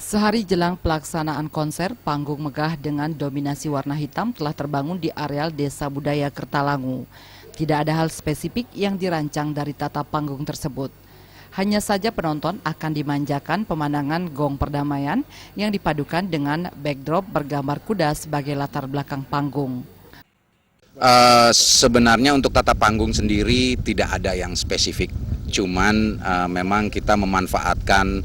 Sehari jelang pelaksanaan konser, panggung megah dengan dominasi warna hitam telah terbangun di areal Desa Budaya Kertalangu. Tidak ada hal spesifik yang dirancang dari tata panggung tersebut. Hanya saja penonton akan dimanjakan pemandangan gong perdamaian yang dipadukan dengan backdrop bergambar kuda sebagai latar belakang panggung. Sebenarnya untuk tata panggung sendiri tidak ada yang spesifik, cuman memang kita memanfaatkan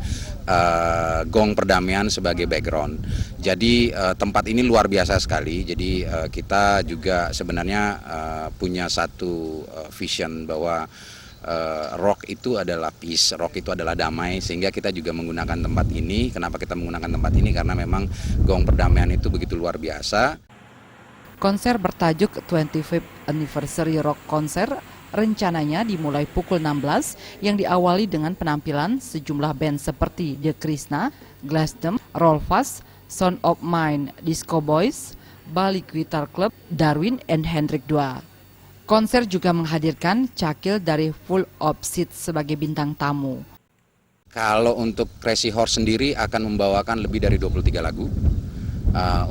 gong perdamaian sebagai background. Jadi tempat ini luar biasa sekali. Jadi kita juga sebenarnya punya satu vision bahwa rock itu adalah peace, rock itu adalah damai, sehingga kita juga menggunakan tempat ini. Kenapa kita menggunakan tempat ini? Karena memang gong perdamaian itu begitu luar biasa. Konser bertajuk 25th Anniversary Rock Concert rencananya dimulai pukul 16 yang diawali dengan penampilan sejumlah band seperti The Krishna, Glasdom, Rollfast, Sound of Mind, Disco Boys, Bali Guitar Club, Darwin, and Hendrik II. Konser juga menghadirkan Cakil dari Full of Seat sebagai bintang tamu. Kalau untuk Crazy Horse sendiri akan membawakan lebih dari 23 lagu.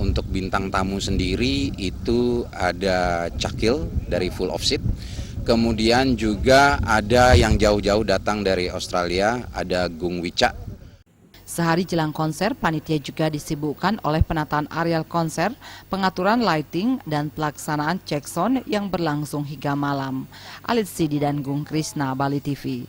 Untuk bintang tamu sendiri itu ada Cakil dari Full of Seat. Kemudian juga ada yang jauh-jauh datang dari Australia, ada Gung Wicca. Sehari jelang konser, panitia juga disibukkan oleh penataan areal konser, pengaturan lighting, dan pelaksanaan check sound yang berlangsung hingga malam. Alit Sidi dan Gung Krishna, Bali TV.